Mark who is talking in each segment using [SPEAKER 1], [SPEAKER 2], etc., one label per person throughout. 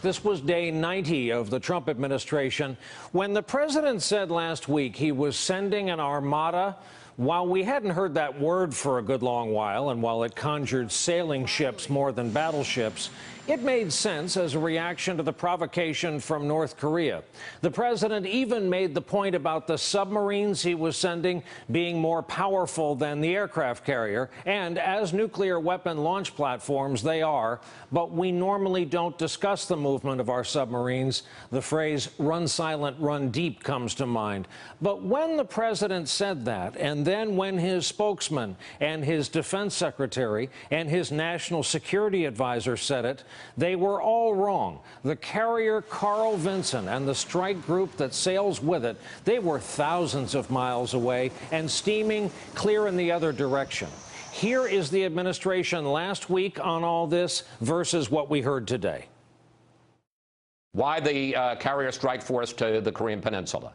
[SPEAKER 1] This was day 90 of the Trump administration when the president said last week he was sending an armada. While we hadn't heard that word for a good long while, and while it conjured sailing ships more than battleships, it made sense as a reaction to the provocation from North Korea. The president even made the point about the submarines he was sending being more powerful than the aircraft carrier, and as nuclear weapon launch platforms they are, but we normally don't discuss the movement of our submarines. The phrase "run silent, run deep" comes to mind. But when the president said that, and then when his spokesman and his defense secretary and his national security advisor said it, they were all wrong. The carrier Carl Vinson and the strike group that sails with it, they were thousands of miles away and steaming clear in the other direction. Here is the administration last week on all this versus what we heard today.
[SPEAKER 2] Why the carrier strike force to the Korean Peninsula?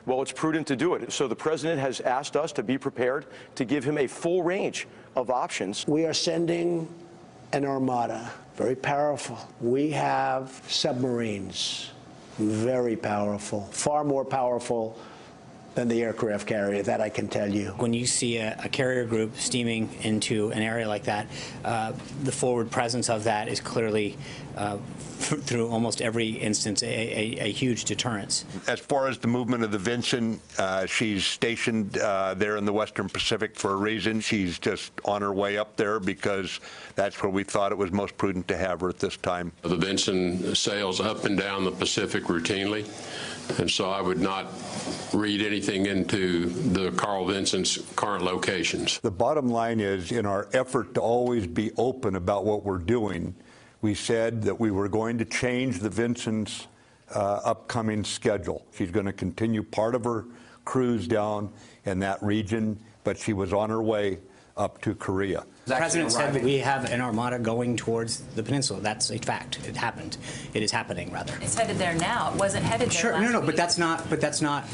[SPEAKER 3] Well, it's prudent to do it. So the president has asked us to be prepared to give him a full range of options.
[SPEAKER 4] We are sending an armada, very powerful. We have submarines, very powerful, far more powerful than the aircraft carrier, that I can tell you.
[SPEAKER 5] When you see a carrier group steaming into an area like that, the forward presence of that is clearly, through almost every instance, a huge deterrence.
[SPEAKER 6] As far as the movement of the Vinson, she's stationed there in the Western Pacific for a reason. She's just on her way up there because that's where we thought it was most prudent to have her at this time.
[SPEAKER 7] The Vinson sails up and down the Pacific routinely, and so I would not read anything into the Carl Vinson's current locations.
[SPEAKER 6] The bottom line is, in our effort to always be open about what we're doing, we said that we were going to change the Vinson's upcoming schedule. She's going to continue part of her cruise down in that region, but she was on her way up to Korea.
[SPEAKER 5] The president said that we have an armada going towards the peninsula. That's a fact. It happened. It is happening, rather.
[SPEAKER 8] It's headed there now. It wasn't headed there last
[SPEAKER 5] No,
[SPEAKER 8] week.
[SPEAKER 5] but that's not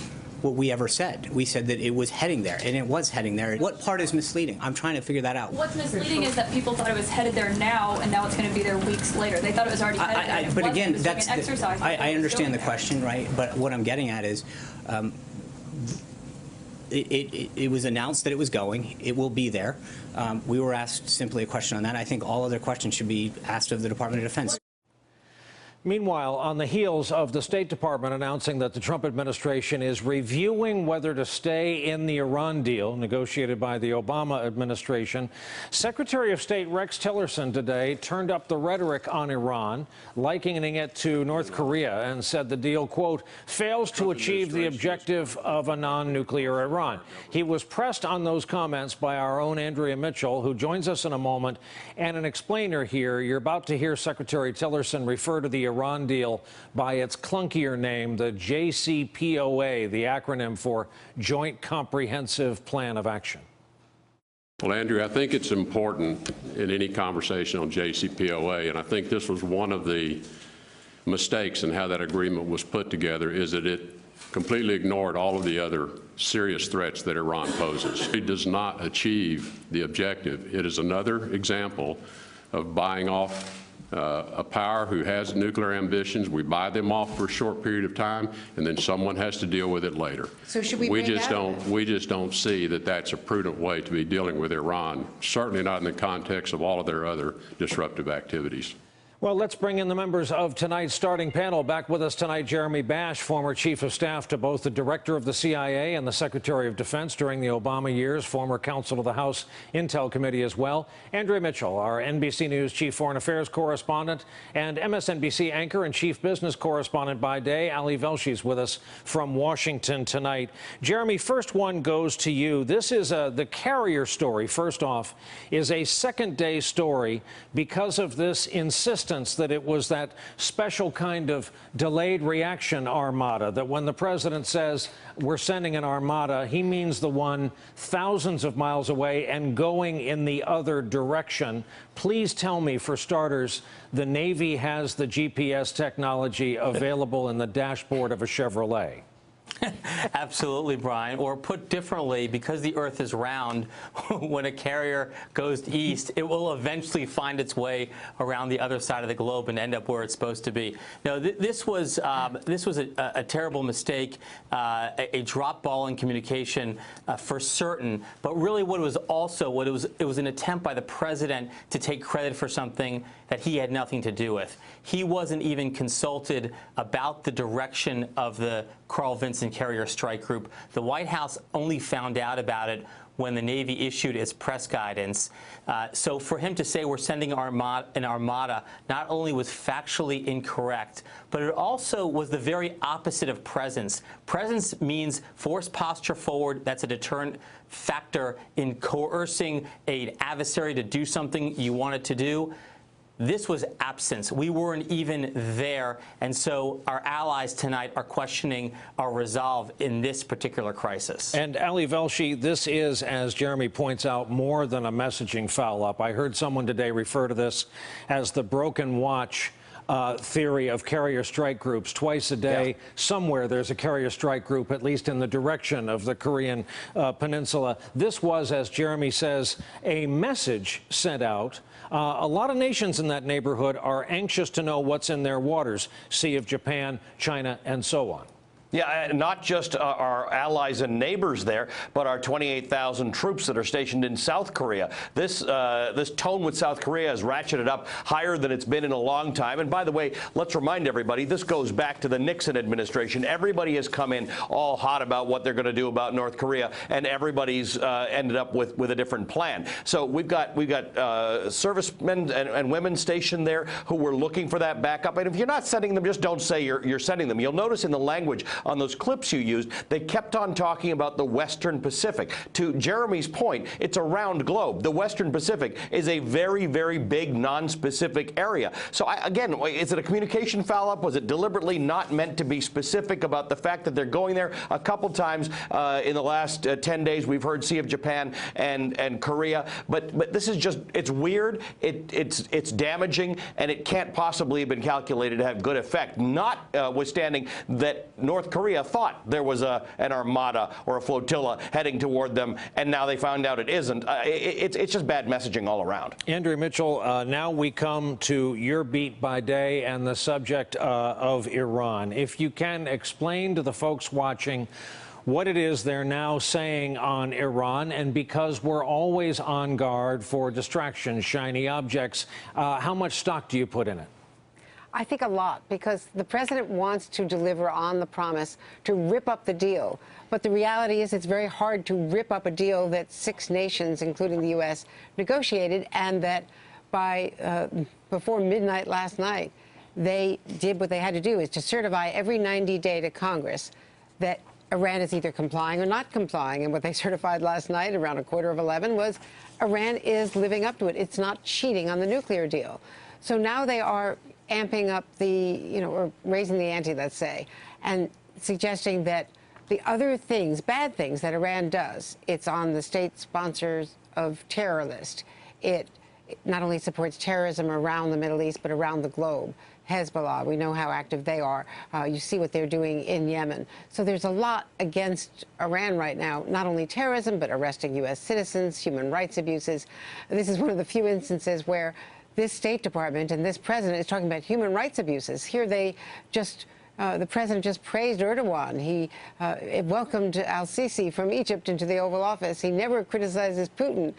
[SPEAKER 5] what we ever said. We said that it was heading there, and it was heading there. What part is misleading? I'm trying to figure that out.
[SPEAKER 8] What's misleading is that people thought it was headed there now, and now it's going to be there weeks later. They thought it was already headed there.
[SPEAKER 5] But again,
[SPEAKER 8] that's an exercise.
[SPEAKER 5] I understand the question, right? But what I'm getting at is, it was announced that it was going. It will be there. We were asked simply a question on that. I think all other questions should be asked of the Department of Defense.
[SPEAKER 1] Meanwhile, on the heels of the State Department announcing that the Trump administration is reviewing whether to stay in the Iran deal negotiated by the Obama administration, Secretary of State Rex Tillerson today turned up the rhetoric on Iran, likening it to North Korea, and said the deal, quote, fails to achieve the objective of a non-nuclear Iran. He was pressed on those comments by our own Andrea Mitchell, who joins us in a moment, and an explainer here. You're about to hear Secretary Tillerson refer to the Iran deal by its clunkier name, the JCPOA, the acronym for Joint Comprehensive Plan of Action.
[SPEAKER 7] Well, Andrew, I think it's important in any conversation on JCPOA, and I think this was one of the mistakes in how that agreement was put together, is that it completely ignored all of the other serious threats that Iran poses. It does not achieve the objective. It is another example of buying off a power who has nuclear ambitions. We buy them off for a short period of time, and then someone has to deal with it later.
[SPEAKER 9] So should we
[SPEAKER 7] just don't see that that's a prudent way to be dealing with Iran, certainly not in the context of all of their other disruptive activities.
[SPEAKER 1] Well, let's bring in the members of tonight's starting panel. Back with us tonight, Jeremy Bash, former chief of staff to both the director of the CIA and the Secretary of Defense during the Obama years, former counsel to the House Intel Committee as well. Andrea Mitchell, our NBC News chief foreign affairs correspondent, and MSNBC anchor and chief business correspondent by day, Ali Velshi, is with us from Washington tonight. Jeremy, first one goes to you. This is the carrier story, first off, is a second-day story because of this insistence that it was that special kind of delayed reaction armada, that when the president says we're sending an armada, he means the one thousands of miles away and going in the other direction. Please tell me, for starters, the Navy has the GPS technology available in the dashboard of a Chevrolet.
[SPEAKER 9] Absolutely, Brian. Or put differently, because the Earth is round, when a carrier goes east, it will eventually find its way around the other side of the globe and end up where it's supposed to be. No, this was a terrible mistake, a drop ball in communication for certain. But really, what it was also, it was an attempt by the president to take credit for something that he had nothing to do with. He wasn't even consulted about the direction of the Carl Vinson Carrier Strike Group. The White House only found out about it when the Navy issued its press guidance. So for him to say we're sending an armada not only was factually incorrect, but it also was the very opposite of presence. Presence means forced posture forward. That's a deterrent factor in coercing an adversary to do something you want it to do. This was absence. We weren't even there, and so our allies tonight are questioning our resolve in this particular crisis.
[SPEAKER 1] And Ali Velshi, this is, as Jeremy points out, more than a messaging foul-up. I heard someone today refer to this as the broken watch theory of carrier strike groups. Twice a day, somewhere there's a carrier strike group, at least in the direction of the Korean Peninsula. This was, as Jeremy says, a message sent out. A lot of nations in that neighborhood are anxious to know what's in their waters, Sea of Japan, China, and so on.
[SPEAKER 3] Yeah, not just our allies and neighbors there, but our 28,000 troops that are stationed in South Korea. This tone with South Korea has ratcheted up higher than it's been in a long time. And by the way, let's remind everybody, this goes back to the Nixon administration. Everybody has come in all hot about what they're going to do about North Korea, and everybody's ended up with a different plan. So we've got servicemen and women stationed there who were looking for that backup. And if you're not sending them, just don't say you're sending them. You'll notice in the language on those clips you used, they kept on talking about the Western Pacific. To Jeremy's point, it's a round globe. The Western Pacific is a very, very big, non-specific area. So again, is it a communication foul-up? Was it deliberately not meant to be specific about the fact that they're going there? A couple times in the last 10 days, we've heard Sea of Japan and Korea. But this is just, it's weird, it's damaging, and it can't possibly have been calculated to have good effect, notwithstanding that North Korea thought there was an armada or a flotilla heading toward them, and now they found out it isn't. It's just bad messaging all around.
[SPEAKER 1] Andrea Mitchell, now we come to your beat by day and the subject of Iran. If you can explain to the folks watching what it is they're now saying on Iran, and because we're always on guard for distractions, shiny objects, how much stock do you put in it?
[SPEAKER 10] I think a lot, because the president wants to deliver on the promise to rip up the deal. But the reality is it's very hard to rip up a deal that 6 nations, including the U.S., negotiated, and that before midnight last night, they did what they had to do, is to certify every 90 day to Congress that Iran is either complying or not complying. And what they certified last night around 11:15 was Iran is living up to it. It's not cheating on the nuclear deal. So now they are amping up or raising the ante, let's say, and suggesting that the other things, bad things that Iran does, it's on the state sponsors of terror list. It not only supports terrorism around the Middle East, but around the globe. Hezbollah, we know how active they are. You see what they're doing in Yemen. So there's a lot against Iran right now, not only terrorism, but arresting U.S. citizens, human rights abuses. This is one of the few instances where this State Department and this president is talking about human rights abuses. Here they just, the president just praised Erdogan. He welcomed al-Sisi from Egypt into the Oval Office. He never criticizes Putin,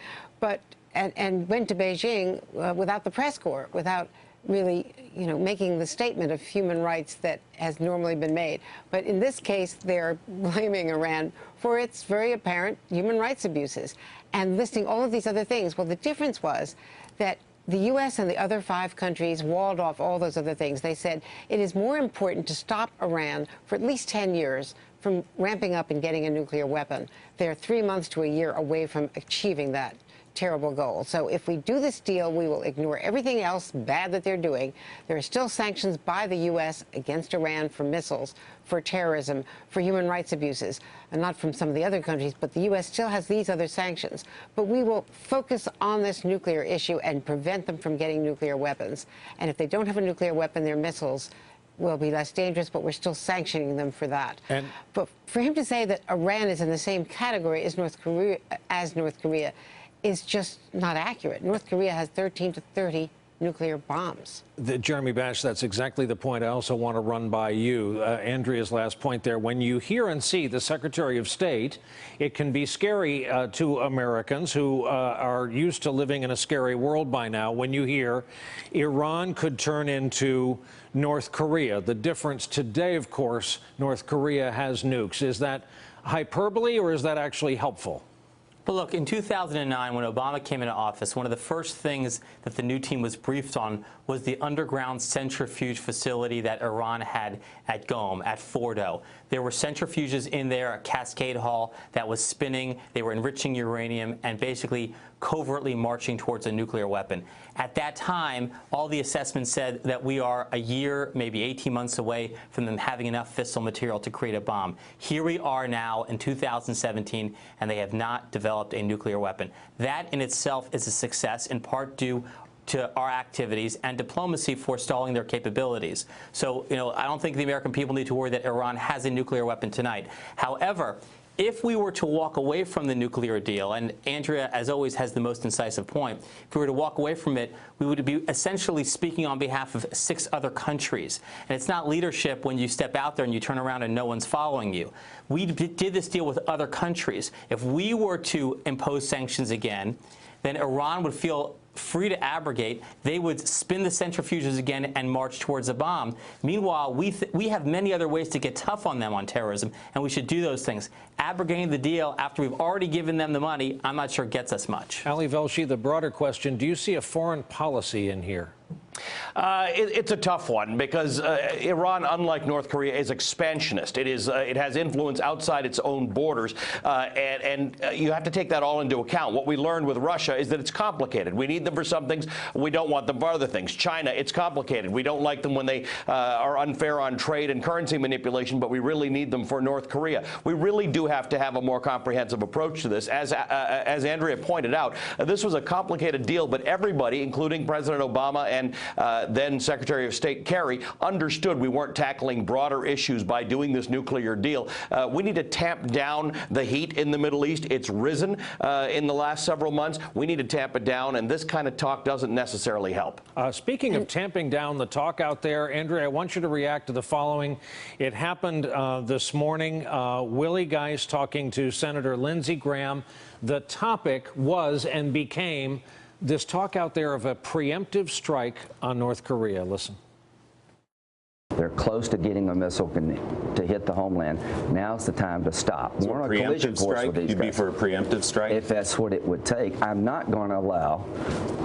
[SPEAKER 10] and went to Beijing without the press corps, without really, making the statement of human rights that has normally been made. But in this case, they're blaming Iran for its very apparent human rights abuses and listing all of these other things. Well, the difference was that the U.S. and the other 5 countries walled off all those other things. They said it is more important to stop Iran for at least 10 years from ramping up and getting a nuclear weapon. They're 3 months to a year away from achieving that terrible goal. So if we do this deal, we will ignore everything else bad that they're doing. There are still sanctions by the U.S. against Iran for missiles, for terrorism, for human rights abuses, and not from some of the other countries, but the U.S. still has these other sanctions. But we will focus on this nuclear issue and prevent them from getting nuclear weapons. And if they don't have a nuclear weapon, their missiles, will be less dangerous, but we're still sanctioning them for that.
[SPEAKER 1] And
[SPEAKER 10] but for him to say that Iran is in the same category as North Korea is just not accurate. North Korea has 13 to 30 nuclear bombs.
[SPEAKER 1] Jeremy Bash, that's exactly the point I also want to run by you. Andrea's last point there. When you hear and see the Secretary of State, it can be scary to Americans who are used to living in a scary world by now. When you hear Iran could turn into North Korea, the difference today, of course, North Korea has nukes. Is that hyperbole or is that actually helpful?
[SPEAKER 9] But look, in 2009, when Obama came into office, one of the first things that the new team was briefed on was the underground centrifuge facility that Iran had at Qom, at Fordo. There were centrifuges in there at Cascade Hall that was spinning. They were enriching uranium and basically covertly marching towards a nuclear weapon. At that time, all the assessments said that we are a year, maybe 18 months away from them having enough fissile material to create a bomb. Here we are now in 2017, and they have not developed a nuclear weapon. That in itself is a success, in part due to our activities and diplomacy forestalling their capabilities. So, I don't think the American people need to worry that Iran has a nuclear weapon tonight. However, if we were to walk away from the nuclear deal, and Andrea, as always, has the most incisive point, if we were to walk away from it, we would be essentially speaking on behalf of 6 other countries. And it's not leadership when you step out there and you turn around and no one's following you. We did this deal with other countries. If we were to impose sanctions again, then Iran would feel free to abrogate. They would spin the centrifuges again and march towards a bomb. Meanwhile, we have many other ways to get tough on them on terrorism, and we should do those things. Abrogating the deal after we've already given them the money, I'm not sure gets us much.
[SPEAKER 1] Ali Velshi, the broader question, do you see a foreign policy in here?
[SPEAKER 3] It's a tough one because Iran, unlike North Korea, is expansionist. It has influence outside its own borders, and you have to take that all into account. What we learned with Russia is that it's complicated. We need them for some things. We don't want them for other things. China, it's complicated. We don't like them when they are unfair on trade and currency manipulation, but we really need them for North Korea. We really do have to have a more comprehensive approach to this. As Andrea pointed out, this was a complicated deal, but everybody, including President Obama and then Secretary of State Kerry, understood we weren't tackling broader issues by doing this nuclear deal. We need to tamp down the heat in the Middle East. It's risen in the last several months. We need to tamp it down, and this kind of talk doesn't necessarily help.
[SPEAKER 1] Speaking of tamping down the talk out there, Andrea, I want you to react to the following. It happened this morning. Willie Geist talking to Senator Lindsey Graham. The topic was and became this talk out there of a preemptive strike on North Korea. Listen.
[SPEAKER 11] They're close to getting a missile to hit the homeland. Now's the time to stop.
[SPEAKER 12] So we're on a collision course with these guys. You'd be for a preemptive strike?
[SPEAKER 11] If that's what it would take. I'm not going to allow,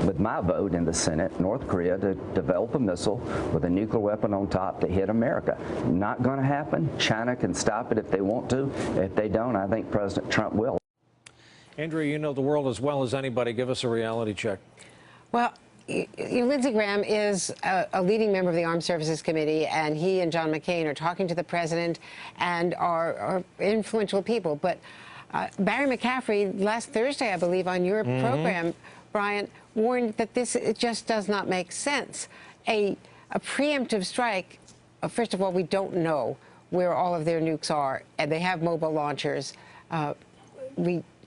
[SPEAKER 11] with my vote in the Senate, North Korea to develop a missile with a nuclear weapon on top to hit America. Not going to happen. China can stop it if they want to. If they don't, I think President Trump will.
[SPEAKER 1] Andrea, you know the world as well as anybody. Give us a reality check.
[SPEAKER 10] Well, Lindsey Graham is a leading member of the Armed Services Committee, and he and John McCain are talking to the president and are influential people. But Barry McCaffrey, last Thursday, I believe, on your program, Brian, warned that this just does not make sense. A preemptive strike, first of all, we don't know where all of their nukes are, and they have mobile launchers.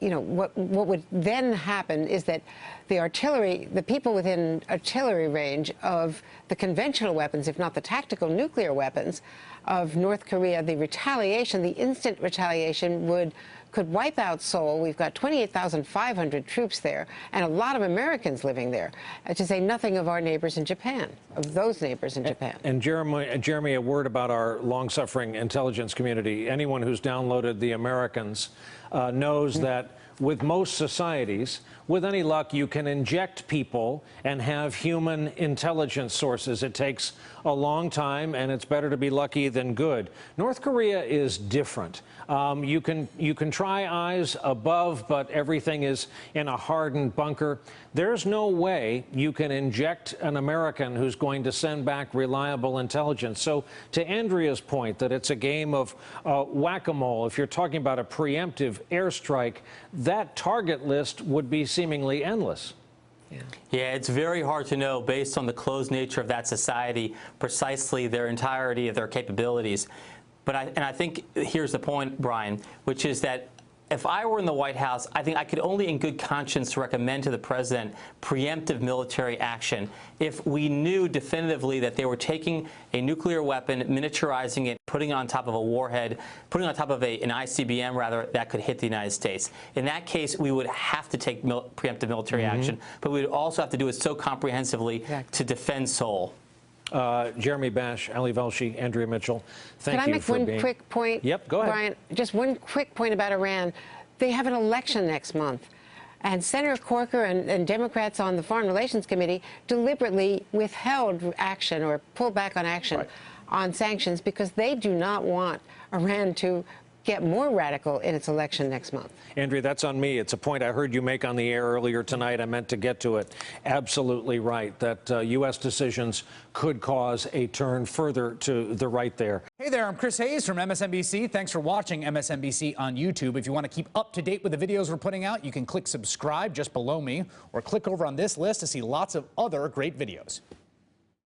[SPEAKER 10] What would then happen is that the artillery, the people within artillery range of the conventional weapons, if not the tactical nuclear weapons of North Korea, the retaliation, the instant retaliation could wipe out Seoul. We've got 28,500 troops there and a lot of Americans living there, to say nothing of our neighbors in Japan, of those neighbors in Japan.
[SPEAKER 1] And Jeremy, a word about our long-suffering intelligence community. Anyone who's downloaded The Americans knows that with most societies, with any luck, you can inject people and have human intelligence sources. It takes a long time, and it's better to be lucky than good. North Korea is different. You can try eyes above, but everything is in a hardened bunker. There's no way you can inject an American who's going to send back reliable intelligence. So to Andrea's point that it's a game of whack-a-mole, if you're talking about a preemptive airstrike, that target list would be seemingly endless.
[SPEAKER 9] Yeah, it's very hard to know based on the closed nature of that society, precisely their entirety of their capabilities. But I think here's the point, Brian, which is that if I were in the White House, I think I could only in good conscience recommend to the president preemptive military action if we knew definitively that they were taking a nuclear weapon, miniaturizing it, putting it on top of a warhead, putting it on top of an ICBM, rather, that could hit the United States. In that case, we would have to take preemptive military action, but we would also have to do it so comprehensively to defend Seoul.
[SPEAKER 1] Jeremy Bash, Ali Velshi, Andrea Mitchell, thank you for being...
[SPEAKER 10] Can I make one quick point?
[SPEAKER 1] Yep, go ahead.
[SPEAKER 10] Brian, just one quick point about Iran. They have an election next month. And Senator Corker and Democrats on the Foreign Relations Committee deliberately withheld action or pulled back on action on sanctions because they do not want Iran to get more radical in its election next month.
[SPEAKER 1] Andrea, that's on me. It's a point I heard you make on the air earlier tonight. I meant to get to it. Absolutely right, that U.S. decisions could cause a turn further to the right there.
[SPEAKER 13] Hey there, I'm Chris Hayes from MSNBC. Thanks for watching MSNBC on YouTube. If you want to keep up to date with the videos we're putting out, you can click subscribe just below me or click over on this list to see lots of other great videos.